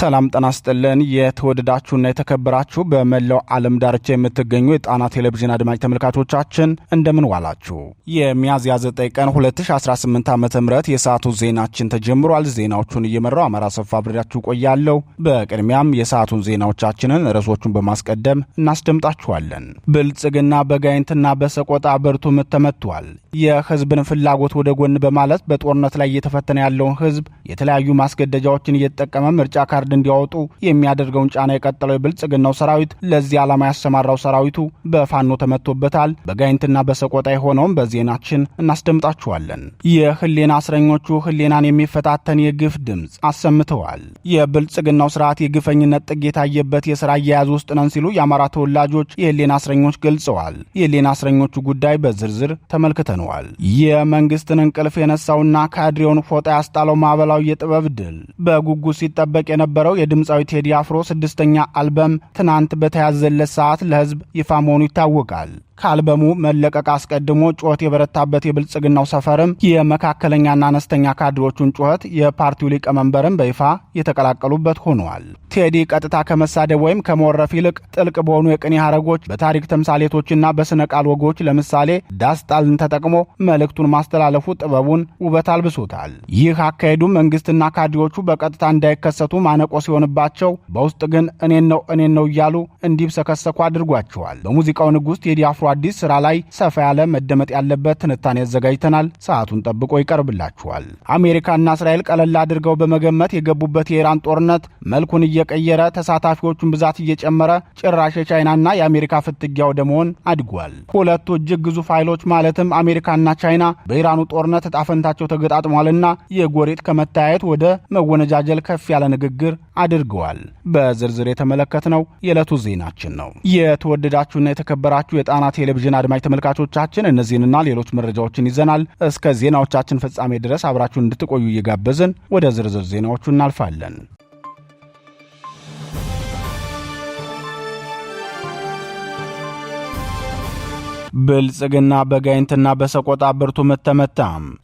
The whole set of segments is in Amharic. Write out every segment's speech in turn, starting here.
ሰላም ጤና ይስጥልን። የተወደዳችሁና የተከበራችሁ በመላው ዓለም ዳርቻ የምትገኙ የጣና ቴሌቪዥን አድማጭ ተመልካቾቻችን እንደምን ዋላችሁ? የሚያዝያ 9 ቀን 2018 ዓ.ም የሰዓቱ ዜናችን ተጀምሯል። ዜናዎቹን እየመራው አማራ ሰፋ አብሬያችሁ ቆያለሁ። በቅድሚያም የሰዓቱን ዜናዎቻችንን ርዕሶቹን በማስቀደም እናስደምጣችኋለን። ብልጽግና በጋይንትና በሰቆጣ ብርቱ ምት ተመቷል። የህዝብን ፍላጎት ወደ ጎን በማለት በጦርነት ላይ እየተፈተነ ያለውን ህዝብ የተለያዩ ማስገደጃዎችን እየተጠቀመ ምርጫ ካርድ እንዲያወጡ የሚያደርገውን ጫና የቀጠለው የብልጽግናው ሰራዊት ለዚህ ዓላማ ያሰማራው ሰራዊቱ በፋኖ ተመቶበታል። በጋይንትና በሰቆጣ የሆነውን በዜናችን እናስደምጣችኋለን። የህሊና እስረኞቹ ህሊናን የሚፈታተን የግፍ ድምፅ አሰምተዋል። የብልጽግናው ስርዓት የግፈኝነት ጥግ የታየበት የሥራ አያያዝ ውስጥ ነን ሲሉ የአማራ ተወላጆች የህሊና እስረኞች ገልጸዋል። የህሊና እስረኞቹ ጉዳይ በዝርዝር ተመልክተነዋል። የመንግስትን እንቅልፍ የነሳውና ካድሬውን ፎጣ ያስጣለው ማዕበላዊ የጥበብ ድል በጉጉት ሲጠበቅ የነበረው የድምፃዊ ቴዲ አፍሮ 6ኛ አልበም ትናንት በተያዘለት ሰዓት ለህዝብ ይፋ መሆኑ ይታወቃል። ከአልበሙ መለቀቅ አስቀድሞ ጩኸት የበረታበት የብልጽግናው ሰፈርም የመካከለኛና አነስተኛ ካድሮቹን ጩኸት የፓርቲው ሊቀመንበርም በይፋ የተቀላቀሉበት ሆኗል። ቴዲ ቀጥታ ከመሳደብ ወይም ከመወረፍ ይልቅ ጥልቅ በሆኑ የቅኔ ሐረጎች በታሪክ ተምሳሌቶችና በስነ ቃል ወጎች ለምሳሌ ዳስጣልን ተጠቅሞ መልእክቱን ማስተላለፉ ጥበቡን ውበት አልብሶታል። ይህ አካሄዱ መንግስትና ካድሮቹ በቀጥታ እንዳይከሰቱ ማነቆ ሲሆንባቸው፣ በውስጥ ግን እኔን ነው እያሉ እንዲብሰከሰኩ አድርጓቸዋል። በሙዚቃው ንጉሥ ቴዲ አፍሮ አዲስ ስራ ላይ ሰፋ ያለ መደመጥ ያለበት ትንታኔ አዘጋጅተናል። ሰዓቱን ጠብቆ ይቀርብላችኋል። አሜሪካና እስራኤል ቀለል አድርገው በመገመት የገቡበት የኢራን ጦርነት መልኩን እየቀየረ ተሳታፊዎቹን ብዛት እየጨመረ ጭራሽ የቻይናና የአሜሪካ ፍትጊያ ወደ መሆን አድጓል። ሁለቱ እጅግ ግዙፍ ኃይሎች ማለትም አሜሪካና ቻይና በኢራኑ ጦርነት ዕጣ ፈንታቸው ተገጣጥሟልና የጎሪጥ ከመታየት ወደ መወነጃጀል ከፍ ያለ ንግግር አድርገዋል። በዝርዝር የተመለከትነው የዕለቱ ዜናችን ነው። የተወደዳችሁና የተከበራችሁ የጣና ቴሌቪዥን አድማጭ ተመልካቾቻችን እነዚህንና ሌሎች መረጃዎችን ይዘናል። እስከ ዜናዎቻችን ፍጻሜ ድረስ አብራችሁን እንድትቆዩ እየጋበዝን ወደ ዝርዝር ዜናዎቹ እናልፋለን። ብልጽግና በጋይንትና በሰቆጣ ብርቱ ምት ተመታ።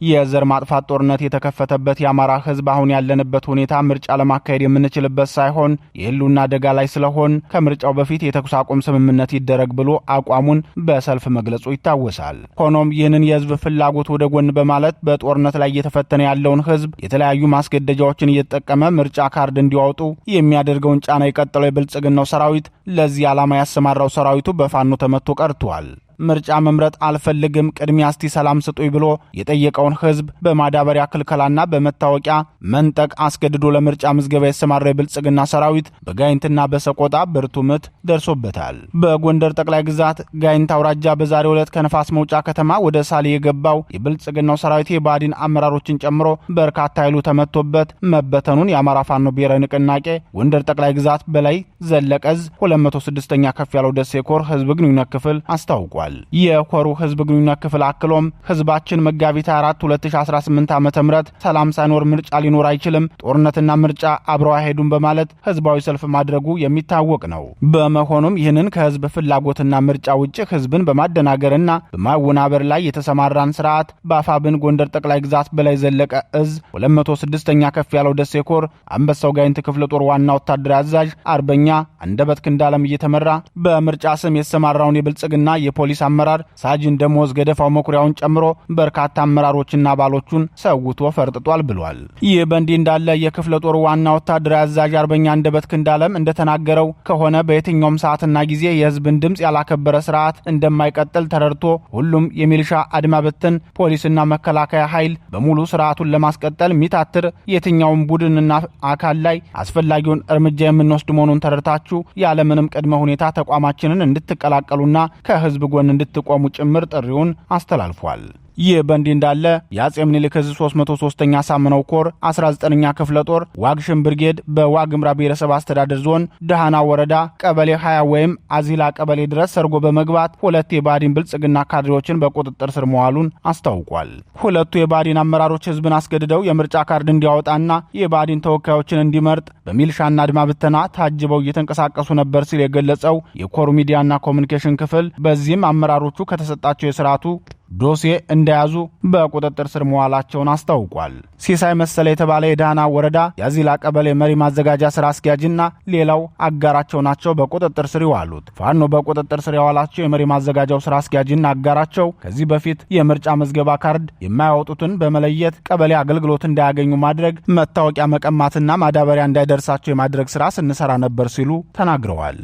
የዘር ማጥፋት ጦርነት የተከፈተበት የአማራ ህዝብ አሁን ያለንበት ሁኔታ ምርጫ ለማካሄድ የምንችልበት ሳይሆን የህልውና አደጋ ላይ ስለሆን ከምርጫው በፊት የተኩስ አቁም ስምምነት ይደረግ ብሎ አቋሙን በሰልፍ መግለጹ ይታወሳል። ሆኖም ይህንን የህዝብ ፍላጎት ወደ ጎን በማለት በጦርነት ላይ እየተፈተነ ያለውን ህዝብ የተለያዩ ማስገደጃዎችን እየተጠቀመ ምርጫ ካርድ እንዲያወጡ የሚያደርገውን ጫና የቀጠለው የብልጽግናው ሰራዊት ለዚህ ዓላማ ያሰማራው ሰራዊቱ በፋኖ ተመቶ ቀርቷል። ምርጫ መምረጥ አልፈልግም ቅድሚያ እስቲ ሰላም ስጡኝ ብሎ የጠየቀውን ህዝብ በማዳበሪያ ክልከላና በመታወቂያ መንጠቅ አስገድዶ ለምርጫ ምዝገባ የተሰማራው የብልጽግና ሰራዊት በጋይንትና በሰቆጣ ብርቱ ምት ደርሶበታል። በጎንደር ጠቅላይ ግዛት ጋይንት አውራጃ በዛሬው ዕለት ከነፋስ መውጫ ከተማ ወደ ሳሌ የገባው የብልጽግናው ሰራዊት የባዲን አመራሮችን ጨምሮ በርካታ ኃይሉ ተመቶበት መበተኑን የአማራ ፋኖ ብሔራዊ ንቅናቄ ጎንደር ጠቅላይ ግዛት በላይ ዘለቀዝ 206ኛ ከፍ ያለው ደሴ ኮር ህዝብ ግንኙነት ክፍል አስታውቋል። የኮሩ ህዝብ ግንኙነት ክፍል አክሎም ህዝባችን መጋቢት 4 2018 ዓ.ም ሰላም ሳይኖር ምርጫ ሊኖር አይችልም፣ ጦርነትና ምርጫ አብረው አይሄዱም በማለት ህዝባዊ ሰልፍ ማድረጉ የሚታወቅ ነው። በመሆኑም ይህንን ከህዝብ ፍላጎትና ምርጫ ውጭ ህዝብን በማደናገርና በማወናበር ላይ የተሰማራን ስርዓት በአፋብን ጎንደር ጠቅላይ ግዛት በላይ ዘለቀ እዝ 206ኛ ከፍ ያለው ደሴ ኮር አንበሳው ጋይንት ክፍለ ጦር ዋና ወታደራዊ አዛዥ አርበኛ አንደበት ክንዳለም እየተመራ በምርጫ ስም የተሰማራውን የብልጽግና የፖሊስ አመራር ሳጅን ደሞዝ ገደፋው መኩሪያውን ጨምሮ በርካታ አመራሮችና አባሎቹን ሰውቶ ፈርጥጧል ብሏል። ይህ በእንዲህ እንዳለ የክፍለ ጦር ዋና ወታደራዊ አዛዥ አርበኛ አንደበት ክንዳለም እንደተናገረው ከሆነ በየትኛውም ሰዓትና ጊዜ የህዝብን ድምፅ ያላከበረ ስርዓት እንደማይቀጥል ተረድቶ ሁሉም የሚሊሻ አድማ ብትን ፖሊስና መከላከያ ኃይል በሙሉ ስርዓቱን ለማስቀጠል የሚታትር የትኛውም ቡድንና አካል ላይ አስፈላጊውን እርምጃ የምንወስድ መሆኑን ተረድታችሁ ያለምንም ቅድመ ሁኔታ ተቋማችንን እንድትቀላቀሉና ከህዝብ ጎን እንድትቆሙ ጭምር ጥሪውን አስተላልፏል። ይህ በእንዲህ እንዳለ የአጼ ምኒልክ ዕዝ 303ኛ ሳምነው ኮር 19ኛ ክፍለ ጦር ዋግሽም ብርጌድ በዋግምራ ብሔረሰብ አስተዳደር ዞን ደሃና ወረዳ ቀበሌ 20 ወይም አዚላ ቀበሌ ድረስ ሰርጎ በመግባት ሁለት የባዲን ብልጽግና ካድሬዎችን በቁጥጥር ስር መዋሉን አስታውቋል። ሁለቱ የባዲን አመራሮች ህዝብን አስገድደው የምርጫ ካርድ እንዲያወጣና የባዲን ተወካዮችን እንዲመርጥ በሚልሻና አድማ ብተና ታጅበው እየተንቀሳቀሱ ነበር ሲል የገለጸው የኮሩ ሚዲያና ኮሙኒኬሽን ክፍል በዚህም አመራሮቹ ከተሰጣቸው የስርዓቱ ዶሴ እንደያዙ በቁጥጥር ስር መዋላቸውን አስታውቋል። ሲሳይ መሰለ የተባለ የዳህና ወረዳ የአዚላ ቀበሌ መሪ ማዘጋጃ ስራ አስኪያጅና ሌላው አጋራቸው ናቸው በቁጥጥር ስር የዋሉት። ፋኖ በቁጥጥር ስር የዋላቸው የመሪ ማዘጋጃው ስራ አስኪያጅና አጋራቸው ከዚህ በፊት የምርጫ መዝገባ ካርድ የማያወጡትን በመለየት ቀበሌ አገልግሎት እንዳያገኙ ማድረግ፣ መታወቂያ መቀማትና ማዳበሪያ እንዳይደርሳቸው የማድረግ ስራ ስንሰራ ነበር ሲሉ ተናግረዋል።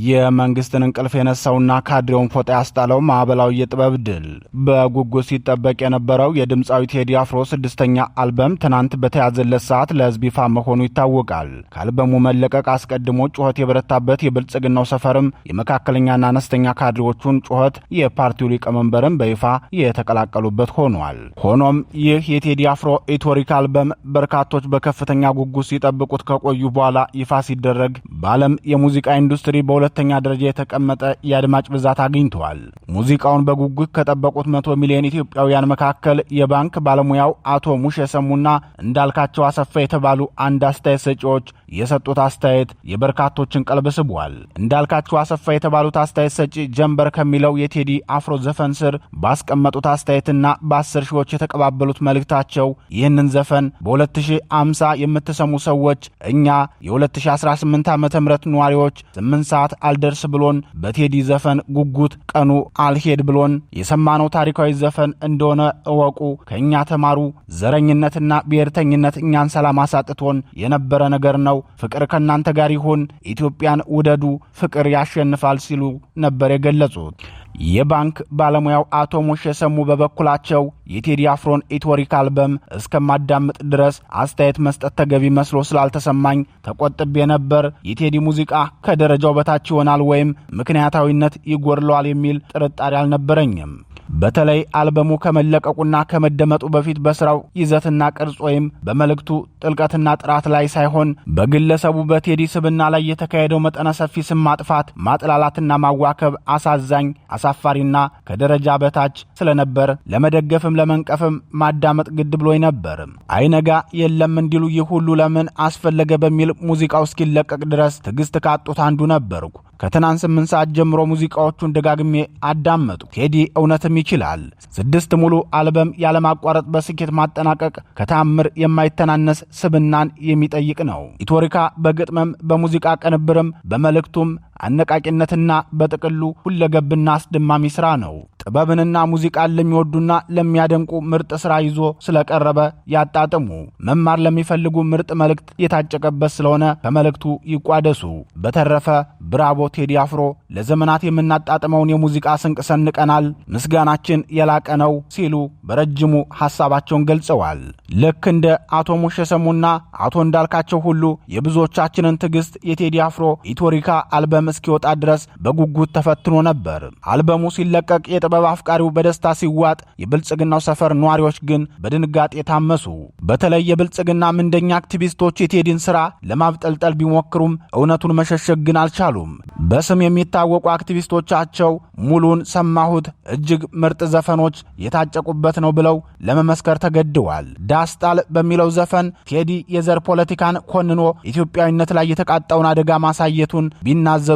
የመንግስትን እንቅልፍ የነሳውና ካድሬውን ፎጣ ያስጣለው ማዕበላዊ የጥበብ ድል። በጉጉት ሲጠበቅ የነበረው የድምፃዊ ቴዲ አፍሮ 6ኛ አልበም ትናንት በተያዘለት ሰዓት ለህዝብ ይፋ መሆኑ ይታወቃል። ከአልበሙ መለቀቅ አስቀድሞ ጩኸት የበረታበት የብልጽግናው ሰፈርም የመካከለኛና አነስተኛ ካድሬዎቹን ጩኸት የፓርቲው ሊቀመንበርም በይፋ የተቀላቀሉበት ሆኗል። ሆኖም ይህ የቴዲ አፍሮ ኢቶሪክ አልበም በርካቶች በከፍተኛ ጉጉት ሲጠብቁት ከቆዩ በኋላ ይፋ ሲደረግ በዓለም የሙዚቃ ኢንዱስትሪ በሁለተኛ ደረጃ የተቀመጠ የአድማጭ ብዛት አግኝተዋል። ሙዚቃውን በጉጉት ከጠበቁት 100 ሚሊዮን ኢትዮጵያውያን መካከል የባንክ ባለሙያው አቶ ሙሼ ሰሙና እንዳልካቸው አሰፋ የተባሉ አንድ አስተያየት ሰጪዎች የሰጡት አስተያየት የበርካቶችን ቀልብ ስቧል። እንዳልካቸው አሰፋ የተባሉት አስተያየት ሰጪ ጀንበር ከሚለው የቴዲ አፍሮ ዘፈን ስር ባስቀመጡት አስተያየትና በ10 ሺዎች የተቀባበሉት መልእክታቸው ይህንን ዘፈን በ2050 የምትሰሙ ሰዎች እኛ የ2018 ዓ.ም ነዋሪዎች 8 ሰዓት አልደርስ ብሎን በቴዲ ዘፈን ጉጉት ቀኑ አልሄድ ብሎን የሰማነው ታሪካዊ ዘፈን እንደሆነ እወቁ፣ ከኛ ተማሩ። ዘረኝነትና ብሔርተኝነት እኛን ሰላም አሳጥቶን የነበረ ነገር ነው። ፍቅር ከናንተ ጋር ይሁን፣ ኢትዮጵያን ውደዱ፣ ፍቅር ያሸንፋል ሲሉ ነበር የገለጹት። የባንክ ባለሙያው አቶ ሙሼ ሰሙ በበኩላቸው የቴዲ አፍሮን ኢቶሪክ አልበም እስከማዳምጥ ድረስ አስተያየት መስጠት ተገቢ መስሎ ስላልተሰማኝ ተቆጥቤ ነበር። የቴዲ ሙዚቃ ከደረጃው በታች ይሆናል ወይም ምክንያታዊነት ይጎድለዋል የሚል ጥርጣሬ አልነበረኝም። በተለይ አልበሙ ከመለቀቁና ከመደመጡ በፊት በስራው ይዘትና ቅርጽ ወይም በመልእክቱ ጥልቀትና ጥራት ላይ ሳይሆን በግለሰቡ በቴዲ ስብና ላይ የተካሄደው መጠነ ሰፊ ስም ማጥፋት፣ ማጥላላትና ማዋከብ አሳዛኝ፣ አሳፋሪና ከደረጃ በታች ስለነበር ለመደገፍም ለመንቀፍም ማዳመጥ ግድ ብሎኝ ነበር። አይነጋ የለም እንዲሉ ይህ ሁሉ ለምን አስፈለገ በሚል ሙዚቃው እስኪለቀቅ ድረስ ትዕግስት ካጡት አንዱ ነበርኩ። ከትናንት 8 ሰዓት ጀምሮ ሙዚቃዎቹን ደጋግሜ አዳመጡ። ቴዲ እውነትም ይችላል። 6 ሙሉ አልበም ያለማቋረጥ በስኬት ማጠናቀቅ ከተአምር የማይተናነስ ስብናን የሚጠይቅ ነው። ኢቶሪካ በግጥምም በሙዚቃ ቅንብርም በመልእክቱም አነቃቂነትና በጥቅሉ ሁለገብና አስደማሚ ስራ ነው። ጥበብንና ሙዚቃን ለሚወዱና ለሚያደንቁ ምርጥ ስራ ይዞ ስለቀረበ ያጣጥሙ። መማር ለሚፈልጉ ምርጥ መልእክት የታጨቀበት ስለሆነ ከመልእክቱ ይቋደሱ። በተረፈ ብራቮ ቴዲ አፍሮ፣ ለዘመናት የምናጣጥመውን የሙዚቃ ስንቅ ሰንቀናል፣ ምስጋናችን የላቀ ነው ሲሉ በረጅሙ ሐሳባቸውን ገልጸዋል። ልክ እንደ አቶ ሙሼ ሰሙና አቶ እንዳልካቸው ሁሉ የብዙዎቻችንን ትዕግስት የቴዲ አፍሮ ኢቶሪካ አልበም እስኪወጣ ድረስ በጉጉት ተፈትኖ ነበር። አልበሙ ሲለቀቅ የጥበብ አፍቃሪው በደስታ ሲዋጥ፣ የብልጽግናው ሰፈር ነዋሪዎች ግን በድንጋጤ ታመሱ። በተለይ የብልጽግና ምንደኛ አክቲቪስቶች የቴዲን ስራ ለማብጠልጠል ቢሞክሩም እውነቱን መሸሸግ ግን አልቻሉም። በስም የሚታወቁ አክቲቪስቶቻቸው ሙሉን ሰማሁት፣ እጅግ ምርጥ ዘፈኖች የታጨቁበት ነው ብለው ለመመስከር ተገደዋል። ዳስጣል በሚለው ዘፈን ቴዲ የዘር ፖለቲካን ኮንኖ ኢትዮጵያዊነት ላይ የተቃጣውን አደጋ ማሳየቱን ቢናዘዙም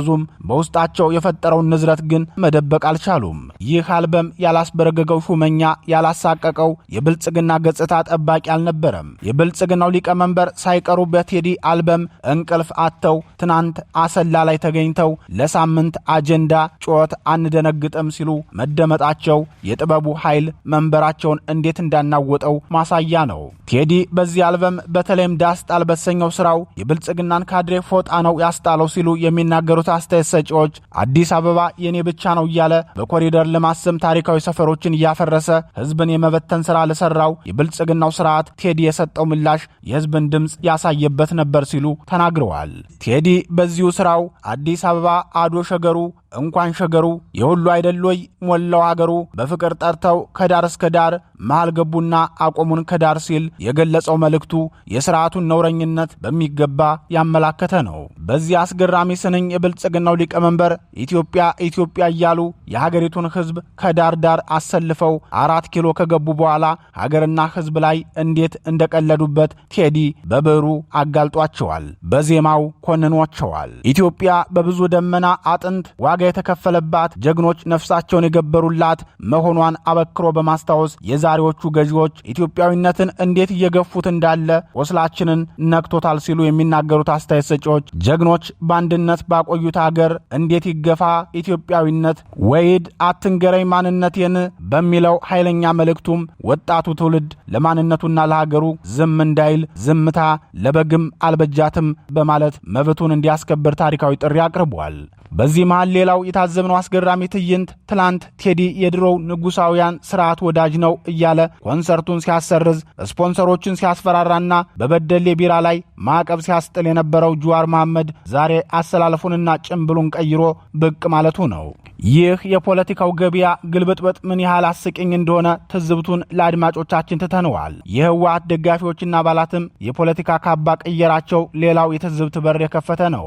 በውስጣቸው የፈጠረውን ንዝረት ግን መደበቅ አልቻሉም። ይህ አልበም ያላስበረገገው ሹመኛ ያላሳቀቀው የብልጽግና ገጽታ ጠባቂ አልነበረም። የብልጽግናው ሊቀመንበር ሳይቀሩ በቴዲ አልበም እንቅልፍ አጥተው ትናንት አሰላ ላይ ተገኝተው ለሳምንት አጀንዳ ጩኸት አንደነግጥም ሲሉ መደመጣቸው የጥበቡ ኃይል መንበራቸውን እንዴት እንዳናወጠው ማሳያ ነው። ቴዲ በዚህ አልበም በተለይም ዳስጣል በተሰኘው ስራው የብልጽግናን ካድሬ ፎጣ ነው ያስጣለው ሲሉ የሚናገሩት አስተያየት ሰጪዎች አዲስ አበባ የኔ ብቻ ነው እያለ በኮሪደር ልማስም ታሪካዊ ሰፈሮችን እያፈረሰ ህዝብን የመበተን ስራ ለሰራው የብልጽግናው ስርዓት ቴዲ የሰጠው ምላሽ የህዝብን ድምፅ ያሳየበት ነበር ሲሉ ተናግረዋል። ቴዲ በዚሁ ስራው አዲስ አበባ አዶ ሸገሩ እንኳን ሸገሩ የሁሉ አይደሎይ ሞላው ሀገሩ በፍቅር ጠርተው ከዳር እስከ ዳር መሃል ገቡና አቆሙን ከዳር ሲል የገለጸው መልእክቱ የሥርዓቱን ነውረኝነት በሚገባ ያመላከተ ነው። በዚህ አስገራሚ ስንኝ የብልጽግናው ሊቀመንበር ኢትዮጵያ ኢትዮጵያ እያሉ የሀገሪቱን ሕዝብ ከዳር ዳር አሰልፈው 4 ኪሎ ከገቡ በኋላ ሀገርና ሕዝብ ላይ እንዴት እንደቀለዱበት ቴዲ በብዕሩ አጋልጧቸዋል፣ በዜማው ኮንኗቸዋል። ኢትዮጵያ በብዙ ደመና አጥንት ዋጋ የተከፈለባት ጀግኖች ነፍሳቸውን የገበሩላት መሆኗን አበክሮ በማስታወስ የዛሬዎቹ ገዢዎች ኢትዮጵያዊነትን እንዴት እየገፉት እንዳለ ቆስላችንን ነክቶታል ሲሉ የሚናገሩት አስተያየት ሰጪዎች ጀግኖች በአንድነት ባቆዩት ሀገር እንዴት ይገፋ ኢትዮጵያዊነት ወይድ አትንገረኝ ማንነቴን በሚለው ኃይለኛ መልእክቱም ወጣቱ ትውልድ ለማንነቱና ለሀገሩ ዝም እንዳይል ዝምታ ለበግም አልበጃትም በማለት መብቱን እንዲያስከብር ታሪካዊ ጥሪ አቅርቧል። በዚህ መሃል ሌላው የታዘብነው አስገራሚ ትዕይንት ትላንት ቴዲ የድሮው ንጉሳውያን ስርዓት ወዳጅ ነው እያለ ኮንሰርቱን ሲያሰርዝ ስፖንሰሮችን ሲያስፈራራና በበደሌ ቢራ ላይ ማዕቀብ ሲያስጥል የነበረው ጁዋር መሐመድ ዛሬ አሰላለፉንና ጭምብሉን ቀይሮ ብቅ ማለቱ ነው። ይህ የፖለቲካው ገበያ ግልብጥብጥ ምን ያህል አስቂኝ እንደሆነ ትዝብቱን ለአድማጮቻችን ትተነዋል። የህወሓት ደጋፊዎችና አባላትም የፖለቲካ ካባ ቀየራቸው ሌላው የትዝብት በር የከፈተ ነው።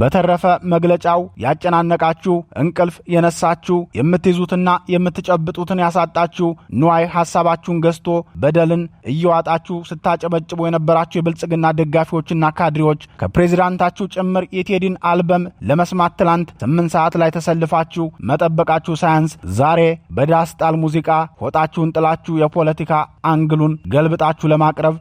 በተረፈ መግለጫው ያጨናነቃችሁ፣ እንቅልፍ የነሳችሁ፣ የምትይዙትና የምትጨብጡትን ያሳጣችሁ፣ ንዋይ ሐሳባችሁን ገዝቶ በደልን እየዋጣችሁ ስታጨበጭቡ የነበራችሁ የብልጽግና ደጋፊዎችና ካድሬዎች ከፕሬዝዳንታችሁ ጭምር የቴዲን አልበም ለመስማት ትላንት 8 ሰዓት ላይ ተሰልፋችሁ መጠበቃችሁ ሳያንስ ዛሬ በዳስጣል ሙዚቃ ሆጣችሁን ጥላችሁ የፖለቲካ አንግሉን ገልብጣችሁ ለማቅረብ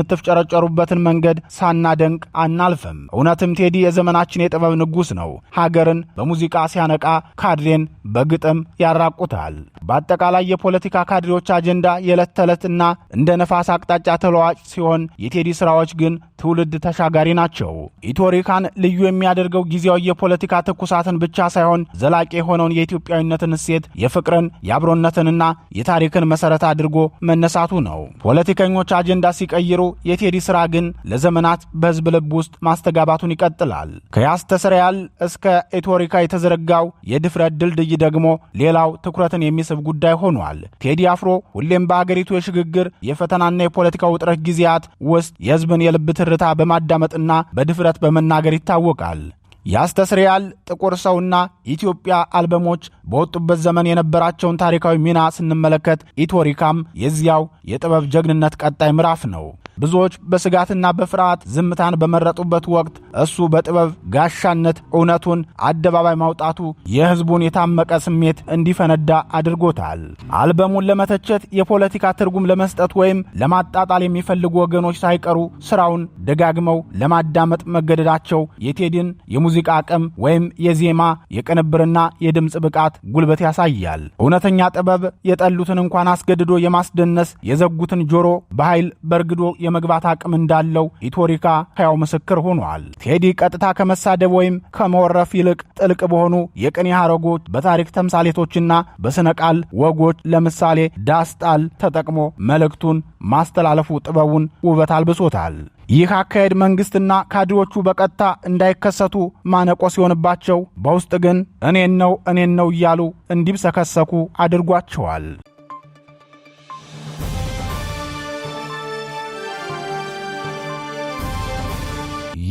የምትፍጨረጨሩበትን መንገድ ሳናደንቅ አናልፍም። እውነትም ቴዲ የዘመናችን የጥበብ ንጉሥ ነው። ሀገርን በሙዚቃ ሲያነቃ ካድሬን በግጥም ያራቁታል። በአጠቃላይ የፖለቲካ ካድሬዎች አጀንዳ የዕለት ተዕለትና እንደ ነፋስ አቅጣጫ ተለዋጭ ሲሆን የቴዲ ስራዎች ግን ትውልድ ተሻጋሪ ናቸው። ኢትዮሪካን ልዩ የሚያደርገው ጊዜያዊ የፖለቲካ ትኩሳትን ብቻ ሳይሆን ዘላቂ የሆነውን የኢትዮጵያዊነትን እሴት የፍቅርን፣ የአብሮነትንና የታሪክን መሰረት አድርጎ መነሳቱ ነው። ፖለቲከኞች አጀንዳ ሲቀይሩ የቴዲ ስራ ግን ለዘመናት በህዝብ ልብ ውስጥ ማስተጋባቱን ይቀጥላል። ከያስተስሪያል እስከ ኢትዮሪካ የተዘረጋው የድፍረት ድልድይ ደግሞ ሌላው ትኩረትን የሚስብ ጉዳይ ሆኗል። ቴዲ አፍሮ ሁሌም በአገሪቱ የሽግግር የፈተናና የፖለቲካ ውጥረት ጊዜያት ውስጥ የህዝብን የልብ ትርታ በማዳመጥና በድፍረት በመናገር ይታወቃል። ያስተስሪያል፣ ጥቁር ሰውና ኢትዮጵያ አልበሞች በወጡበት ዘመን የነበራቸውን ታሪካዊ ሚና ስንመለከት ኢትዮሪካም የዚያው የጥበብ ጀግንነት ቀጣይ ምዕራፍ ነው። ብዙዎች በስጋትና በፍርሃት ዝምታን በመረጡበት ወቅት እሱ በጥበብ ጋሻነት እውነቱን አደባባይ ማውጣቱ የህዝቡን የታመቀ ስሜት እንዲፈነዳ አድርጎታል። አልበሙን ለመተቸት የፖለቲካ ትርጉም ለመስጠት ወይም ለማጣጣል የሚፈልጉ ወገኖች ሳይቀሩ ስራውን ደጋግመው ለማዳመጥ መገደዳቸው የቴዲን የሙዚቃ አቅም ወይም የዜማ የቅንብርና የድምፅ ብቃት ጉልበት ያሳያል። እውነተኛ ጥበብ የጠሉትን እንኳን አስገድዶ የማስደነስ የዘጉትን ጆሮ በኃይል በርግዶ የመግባት አቅም እንዳለው ኢትዮሪካ ሕያው ምስክር ሆኗል። ቴዲ ቀጥታ ከመሳደብ ወይም ከመወረፍ ይልቅ ጥልቅ በሆኑ የቅኔ ሐረጎች፣ በታሪክ ተምሳሌቶችና በስነ ቃል ወጎች ለምሳሌ ዳስጣል ተጠቅሞ መልእክቱን ማስተላለፉ ጥበቡን ውበት አልብሶታል። ይህ አካሄድ መንግስትና ካድሬዎቹ በቀጥታ እንዳይከሰቱ ማነቆ ሲሆንባቸው፣ በውስጥ ግን እኔን ነው እያሉ እንዲብሰከሰኩ አድርጓቸዋል።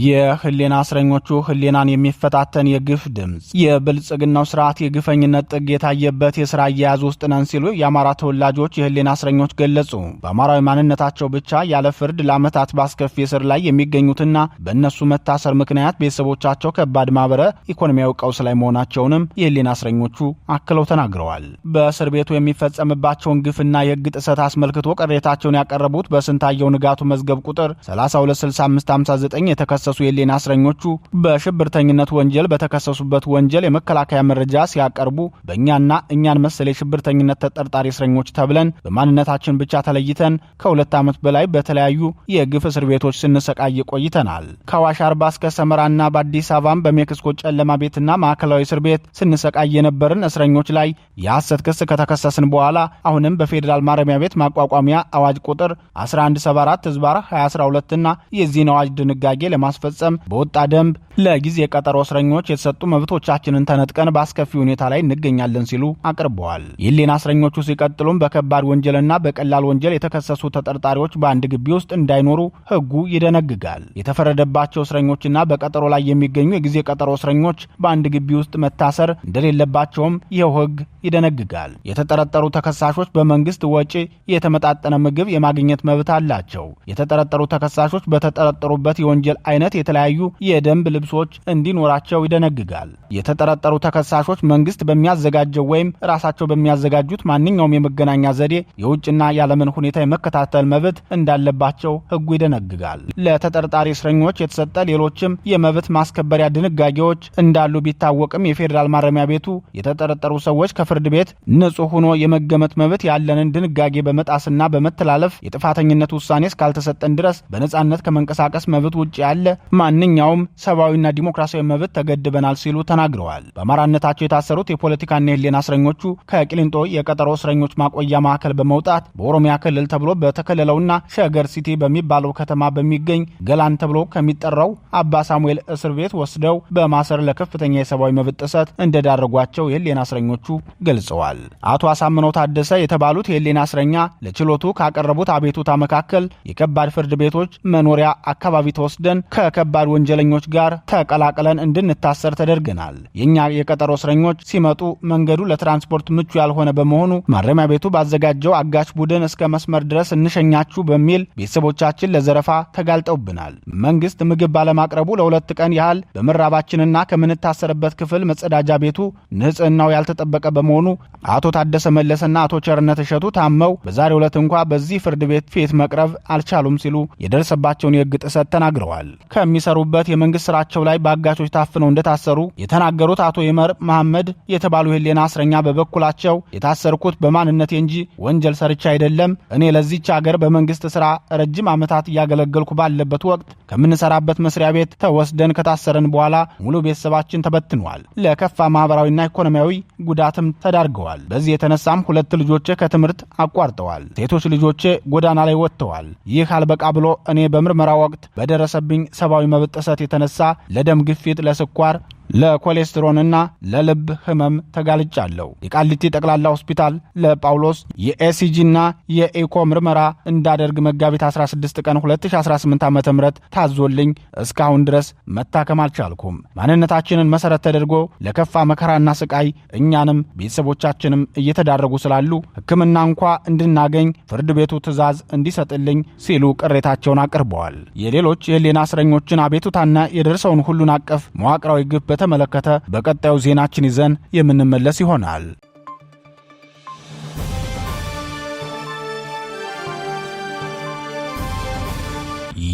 የህሊና እስረኞቹ ህሊናን የሚፈታተን የግፍ ድምፅ። የብልጽግናው ስርዓት የግፈኝነት ጥግ የታየበት የሥራ አያያዝ ውስጥ ነን ሲሉ የአማራ ተወላጆች የህሊና እስረኞች ገለጹ። በአማራዊ ማንነታቸው ብቻ ያለ ፍርድ ለዓመታት በአስከፊ እስር ላይ የሚገኙትና በእነሱ መታሰር ምክንያት ቤተሰቦቻቸው ከባድ ማህበረ ኢኮኖሚያዊ ቀውስ ላይ መሆናቸውንም የህሊና እስረኞቹ አክለው ተናግረዋል። በእስር ቤቱ የሚፈጸምባቸውን ግፍና የህግ ጥሰት አስመልክቶ ቅሬታቸውን ያቀረቡት በስንታየው ንጋቱ መዝገብ ቁጥር 326559 የተከሰሱ የህሊና እስረኞቹ በሽብርተኝነት ወንጀል በተከሰሱበት ወንጀል የመከላከያ መረጃ ሲያቀርቡ በእኛና እኛን መሰል የሽብርተኝነት ተጠርጣሪ እስረኞች ተብለን በማንነታችን ብቻ ተለይተን ከ2 ዓመት በላይ በተለያዩ የግፍ እስር ቤቶች ስንሰቃይ ቆይተናል። ከአዋሽ አርባ እስከ ሰመራና በአዲስ አበባም በሜክሲኮ ጨለማ ቤትና ማዕከላዊ እስር ቤት ስንሰቃይ የነበርን እስረኞች ላይ የሐሰት ክስ ከተከሰስን በኋላ አሁንም በፌዴራል ማረሚያ ቤት ማቋቋሚያ አዋጅ ቁጥር 1174/2012 እና የዚህን አዋጅ ድንጋጌ ለማስፈጸም በወጣ ደንብ ለጊዜ ቀጠሮ እስረኞች የተሰጡ መብቶቻችንን ተነጥቀን በአስከፊ ሁኔታ ላይ እንገኛለን ሲሉ አቅርበዋል። የህሊና እስረኞቹ ሲቀጥሉም በከባድ ወንጀልና በቀላል ወንጀል የተከሰሱ ተጠርጣሪዎች በአንድ ግቢ ውስጥ እንዳይኖሩ ህጉ ይደነግጋል። የተፈረደባቸው እስረኞችና በቀጠሮ ላይ የሚገኙ የጊዜ ቀጠሮ እስረኞች በአንድ ግቢ ውስጥ መታሰር እንደሌለባቸውም ይኸው ህግ ይደነግጋል። የተጠረጠሩ ተከሳሾች በመንግስት ወጪ የተመጣጠነ ምግብ የማግኘት መብት አላቸው። የተጠረጠሩ ተከሳሾች በተጠረጠሩበት የወንጀል አይነት የተለያዩ የደንብ ልብሶች እንዲኖራቸው ይደነግጋል። የተጠረጠሩ ተከሳሾች መንግስት በሚያዘጋጀው ወይም ራሳቸው በሚያዘጋጁት ማንኛውም የመገናኛ ዘዴ የውጭና የዓለምን ሁኔታ የመከታተል መብት እንዳለባቸው ህጉ ይደነግጋል። ለተጠርጣሪ እስረኞች የተሰጠ ሌሎችም የመብት ማስከበሪያ ድንጋጌዎች እንዳሉ ቢታወቅም የፌዴራል ማረሚያ ቤቱ የተጠረጠሩ ሰዎች ከፍርድ ቤት ንጹህ ሆኖ የመገመት መብት ያለንን ድንጋጌ በመጣስና በመተላለፍ የጥፋተኝነት ውሳኔ እስካልተሰጠን ድረስ በነጻነት ከመንቀሳቀስ መብት ውጭ ያለ ማንኛውም ሰብአዊና ዲሞክራሲያዊ መብት ተገድበናል ሲሉ ተናግረዋል። በአማራነታቸው የታሰሩት የፖለቲካና የህሊና እስረኞቹ ከቂሊንጦ የቀጠሮ እስረኞች ማቆያ ማዕከል በመውጣት በኦሮሚያ ክልል ተብሎ በተከለለውና ሸገር ሲቲ በሚባለው ከተማ በሚገኝ ገላን ተብሎ ከሚጠራው አባ ሳሙኤል እስር ቤት ወስደው በማሰር ለከፍተኛ የሰብአዊ መብት ጥሰት እንደዳረጓቸው የህሊና እስረኞቹ ገልጸዋል። አቶ አሳምነው ታደሰ የተባሉት የህሊና እስረኛ ለችሎቱ ካቀረቡት አቤቱታ መካከል የከባድ ፍርድ ቤቶች መኖሪያ አካባቢ ተወስደን ከከባድ ወንጀለኞች ጋር ተቀላቅለን እንድንታሰር ተደርገናል። የኛ የቀጠሮ እስረኞች ሲመጡ መንገዱ ለትራንስፖርት ምቹ ያልሆነ በመሆኑ ማረሚያ ቤቱ ባዘጋጀው አጋች ቡድን እስከ መስመር ድረስ እንሸኛችሁ በሚል ቤተሰቦቻችን ለዘረፋ ተጋልጠውብናል። መንግስት ምግብ ባለማቅረቡ ለሁለት ቀን ያህል በመራባችንና ከምንታሰርበት ክፍል መጸዳጃ ቤቱ ንጽህናው ያልተጠበቀ በመሆኑ አቶ ታደሰ መለሰና አቶ ቸርነት እሸቱ ታመው በዛሬው ዕለት እንኳ በዚህ ፍርድ ቤት ፊት መቅረብ አልቻሉም ሲሉ የደረሰባቸውን የህግ ጥሰት ተናግረዋል። ከሚሰሩበት የመንግስት ስራቸው ላይ በአጋቾች ታፍነው እንደታሰሩ የተናገሩት አቶ ይመር መሐመድ የተባሉ የህሊና እስረኛ በበኩላቸው የታሰርኩት በማንነቴ እንጂ ወንጀል ሰርቻ አይደለም። እኔ ለዚች ሀገር በመንግስት ስራ ረጅም ዓመታት እያገለገልኩ ባለበት ወቅት ከምንሰራበት መስሪያ ቤት ተወስደን ከታሰረን በኋላ ሙሉ ቤተሰባችን ተበትኗል። ለከፋ ማህበራዊና ኢኮኖሚያዊ ጉዳትም ተዳርገዋል። በዚህ የተነሳም ሁለት ልጆቼ ከትምህርት አቋርጠዋል። ሴቶች ልጆቼ ጎዳና ላይ ወጥተዋል። ይህ አልበቃ ብሎ እኔ በምርመራ ወቅት በደረሰብኝ ሰብአዊ መብት ጥሰት የተነሳ ለደም ግፊት፣ ለስኳር፣ ለኮሌስትሮልና ለልብ ህመም ተጋልጫለሁ። የቃሊቲ ጠቅላላ ሆስፒታል ለጳውሎስ የኤሲጂና የኢኮ ምርመራ እንዳደርግ መጋቢት 16 ቀን 2018 ዓ.ም ታዞልኝ እስካሁን ድረስ መታከም አልቻልኩም። ማንነታችንን መሰረት ተደርጎ ለከፋ መከራና ስቃይ እኛንም ቤተሰቦቻችንም እየተዳረጉ ስላሉ ሕክምና እንኳ እንድናገኝ ፍርድ ቤቱ ትዕዛዝ እንዲሰጥልኝ ሲሉ ቅሬታቸውን አቅርበዋል። የሌሎች የህሊና እስረኞችን አቤቱታና የደረሰውን ሁሉን አቀፍ መዋቅራዊ ግፍ በተመለከተ በቀጣዩ ዜናችን ይዘን የምንመለስ ይሆናል።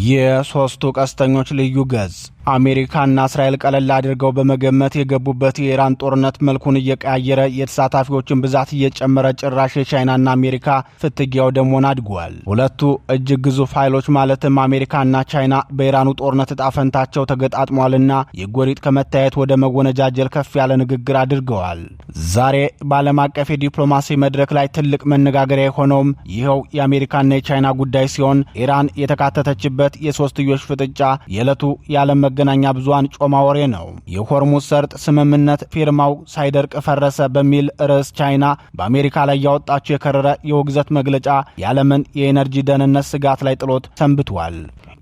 የሶስቱ ቀስተኞች ልዩ ገጽ አሜሪካና እስራኤል ቀለል አድርገው በመገመት የገቡበት የኢራን ጦርነት መልኩን እየቀያየረ የተሳታፊዎችን ብዛት እየጨመረ ጭራሽ የቻይናና አሜሪካ ፍትጊያው ደሞን አድጓል። ሁለቱ እጅግ ግዙፍ ኃይሎች ማለትም አሜሪካና ቻይና በኢራኑ ጦርነት ዕጣ ፈንታቸው ተገጣጥሟልና የጎሪጥ ከመታየት ወደ መወነጃጀል ከፍ ያለ ንግግር አድርገዋል። ዛሬ በዓለም አቀፍ የዲፕሎማሲ መድረክ ላይ ትልቅ መነጋገሪያ የሆነውም ይኸው የአሜሪካና የቻይና ጉዳይ ሲሆን ኢራን የተካተተችበት የሶስትዮሽ ፍጥጫ የዕለቱ የዓለም መገናኛ ብዙሃን ጮማ ወሬ ነው። የሆርሙዝ ሰርጥ ስምምነት ፊርማው ሳይደርቅ ፈረሰ በሚል ርዕስ ቻይና በአሜሪካ ላይ ያወጣችው የከረረ የውግዘት መግለጫ የዓለምን የኤነርጂ ደህንነት ስጋት ላይ ጥሎት ሰንብቷል።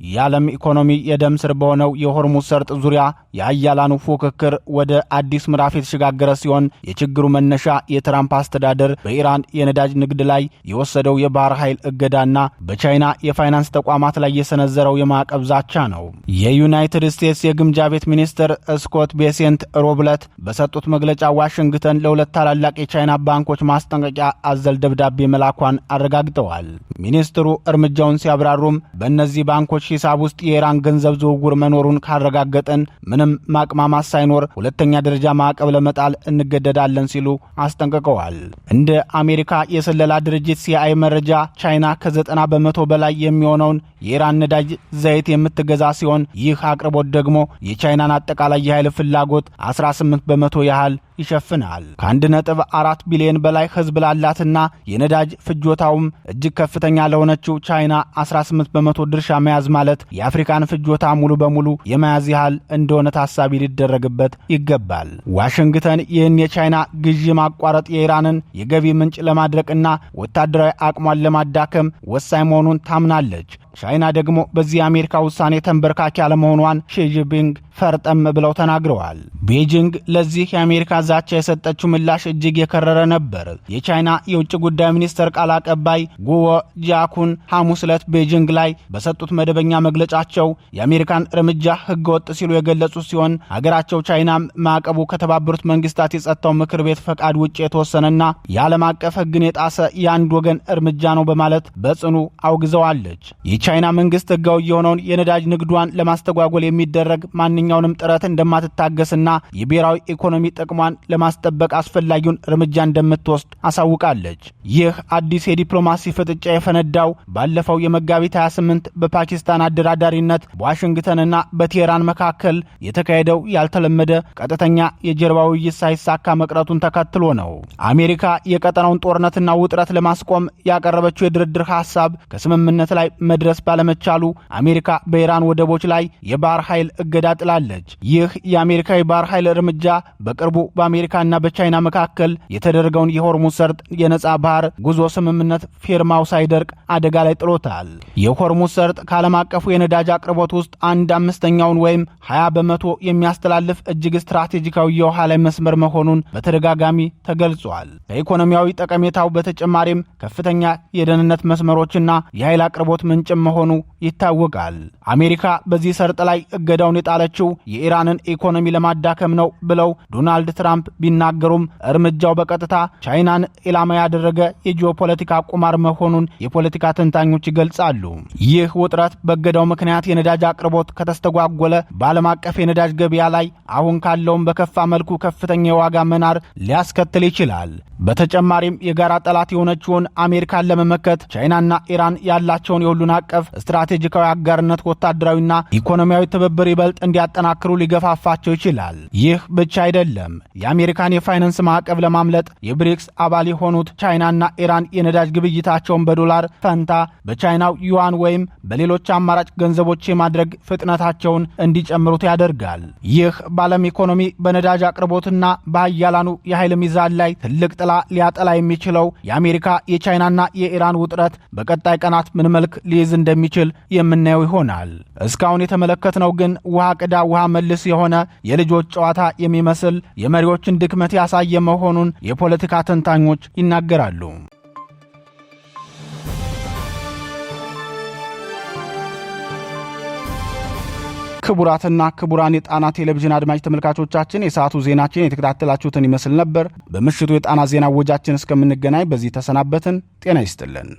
የዓለም ኢኮኖሚ የደም ስር በሆነው የሆርሙዝ ሰርጥ ዙሪያ የአያላኑ ፉክክር ወደ አዲስ ምዕራፍ የተሸጋገረ ሲሆን የችግሩ መነሻ የትራምፕ አስተዳደር በኢራን የነዳጅ ንግድ ላይ የወሰደው የባህር ኃይል እገዳና በቻይና የፋይናንስ ተቋማት ላይ የሰነዘረው የማዕቀብ ዛቻ ነው። የዩናይትድ ስቴትስ የግምጃ ቤት ሚኒስትር ስኮት ቤሴንት ሮብለት በሰጡት መግለጫ ዋሽንግተን ለሁለት ታላላቅ የቻይና ባንኮች ማስጠንቀቂያ አዘል ደብዳቤ መላኳን አረጋግጠዋል። ሚኒስትሩ እርምጃውን ሲያብራሩም በእነዚህ ባንኮች ሂሳብ ውስጥ የኢራን ገንዘብ ዝውውር መኖሩን ካረጋገጠን ምንም ማቅማማት ሳይኖር ሁለተኛ ደረጃ ማዕቀብ ለመጣል እንገደዳለን ሲሉ አስጠንቅቀዋል። እንደ አሜሪካ የስለላ ድርጅት ሲአይኤ መረጃ ቻይና ከ90 በመቶ በላይ የሚሆነውን የኢራን ነዳጅ ዘይት የምትገዛ ሲሆን ይህ አቅርቦት ደግሞ የቻይናን አጠቃላይ የኃይል ፍላጎት 18 በመቶ ያህል ይሸፍናል። ከ1.4 ቢሊዮን በላይ ህዝብ ላላትና የነዳጅ ፍጆታውም እጅግ ከፍተኛ ለሆነችው ቻይና 18 በመቶ ድርሻ መያዝ ማለት የአፍሪካን ፍጆታ ሙሉ በሙሉ የመያዝ ያህል እንደሆነ ታሳቢ ሊደረግበት ይገባል። ዋሽንግተን ይህን የቻይና ግዢ ማቋረጥ የኢራንን የገቢ ምንጭ ለማድረቅና ወታደራዊ አቅሟን ለማዳከም ወሳኝ መሆኑን ታምናለች። ቻይና ደግሞ በዚህ የአሜሪካ ውሳኔ ተንበርካኪ አለመሆኗን ሺጂንፒንግ ፈርጠም ብለው ተናግረዋል። ቤጂንግ ለዚህ የአሜሪካ ዛቻ የሰጠችው ምላሽ እጅግ የከረረ ነበር። የቻይና የውጭ ጉዳይ ሚኒስትር ቃል አቀባይ ጉዎ ጂያኩን ሐሙስ ዕለት ቤጂንግ ላይ በሰጡት መደበኛ መግለጫቸው የአሜሪካን እርምጃ ህገወጥ ሲሉ የገለጹ ሲሆን ሀገራቸው ቻይና ማዕቀቡ ከተባበሩት መንግስታት የጸጥታው ምክር ቤት ፈቃድ ውጭ የተወሰነና የዓለም አቀፍ ህግን የጣሰ የአንድ ወገን እርምጃ ነው በማለት በጽኑ አውግዘዋለች። የቻይና መንግስት ህጋዊ የሆነውን የነዳጅ ንግዷን ለማስተጓጎል የሚደረግ ማንኛውንም ጥረት እንደማትታገስና የብሔራዊ ኢኮኖሚ ጥቅሟን ለማስጠበቅ አስፈላጊውን እርምጃ እንደምትወስድ አሳውቃለች። ይህ አዲስ የዲፕሎማሲ ፍጥጫ የፈነዳው ባለፈው የመጋቢት 28 በፓኪስታን አደራዳሪነት በዋሽንግተንና በቴህራን መካከል የተካሄደው ያልተለመደ ቀጥተኛ የጀርባ ውይይት ሳይሳካ መቅረቱን ተከትሎ ነው። አሜሪካ የቀጠናውን ጦርነትና ውጥረት ለማስቆም ያቀረበችው የድርድር ሐሳብ ከስምምነት ላይ መድረስ ባለመቻሉ አሜሪካ በኢራን ወደቦች ላይ የባህር ኃይል እገዳ ጥላለች። ይህ የአሜሪካ የባህር ኃይል እርምጃ በቅርቡ በአሜሪካና በቻይና መካከል የተደረገውን የሆርሙዝ ሰርጥ የነጻ ባህር ጉዞ ስምምነት ፊርማው ሳይደርቅ አደጋ ላይ ጥሎታል። የሆርሙዝ ሰርጥ ከዓለም አቀፉ የነዳጅ አቅርቦት ውስጥ 1/5 ወይም 20% የሚያስተላልፍ እጅግ ስትራቴጂካዊ የውሃ ላይ መስመር መሆኑን በተደጋጋሚ ተገልጿል። ከኢኮኖሚያዊ ጠቀሜታው በተጨማሪም ከፍተኛ የደህንነት መስመሮችና የኃይል አቅርቦት ምንጭ መሆኑ ይታወቃል። አሜሪካ በዚህ ሰርጥ ላይ እገዳውን የጣለችው የኢራንን ኢኮኖሚ ለማዳከም ነው ብለው ዶናልድ ትራምፕ ቢናገሩም እርምጃው በቀጥታ ቻይናን ኢላማ ያደረገ የጂኦፖለቲካ ቁማር መሆኑን የፖለቲካ ተንታኞች ይገልጻሉ። ይህ ውጥረት በእገዳው ምክንያት የነዳጅ አቅርቦት ከተስተጓጎለ በዓለም አቀፍ የነዳጅ ገበያ ላይ አሁን ካለውም በከፋ መልኩ ከፍተኛ የዋጋ መናር ሊያስከትል ይችላል። በተጨማሪም የጋራ ጠላት የሆነችውን አሜሪካን ለመመከት ቻይናና ኢራን ያላቸውን የሁሉን አቀፍ ስትራቴጂካዊ አጋርነት ወታደራዊና ኢኮኖሚያዊ ትብብር ይበልጥ እንዲያጠናክሩ ሊገፋፋቸው ይችላል። ይህ ብቻ አይደለም። የአሜሪካን የፋይናንስ ማዕቀብ ለማምለጥ የብሪክስ አባል የሆኑት ቻይናና ኢራን የነዳጅ ግብይታቸውን በዶላር ፈንታ በቻይናው ዩዋን ወይም በሌሎች አማራጭ ገንዘቦች የማድረግ ፍጥነታቸውን እንዲጨምሩት ያደርጋል። ይህ በዓለም ኢኮኖሚ በነዳጅ አቅርቦትና በሀያላኑ የኃይል ሚዛን ላይ ትልቅ ጥላ ሊያጠላ የሚችለው የአሜሪካ የቻይናና የኢራን ውጥረት በቀጣይ ቀናት ምን መልክ ሊይዝ እንደሚችል የምናየው ይሆናል። እስካሁን የተመለከትነው ግን ውሃ ቅዳ ውሃ መልስ የሆነ የልጆች ጨዋታ የሚመስል የመሪዎችን ድክመት ያሳየ መሆኑን የፖለቲካ ተንታኞች ይናገራሉ። ክቡራትና ክቡራን የጣና ቴሌቪዥን አድማጭ ተመልካቾቻችን የሰዓቱ ዜናችን የተከታተላችሁትን ይመስል ነበር። በምሽቱ የጣና ዜና ወጃችን እስከምንገናኝ በዚህ ተሰናበትን። ጤና ይስጥልን።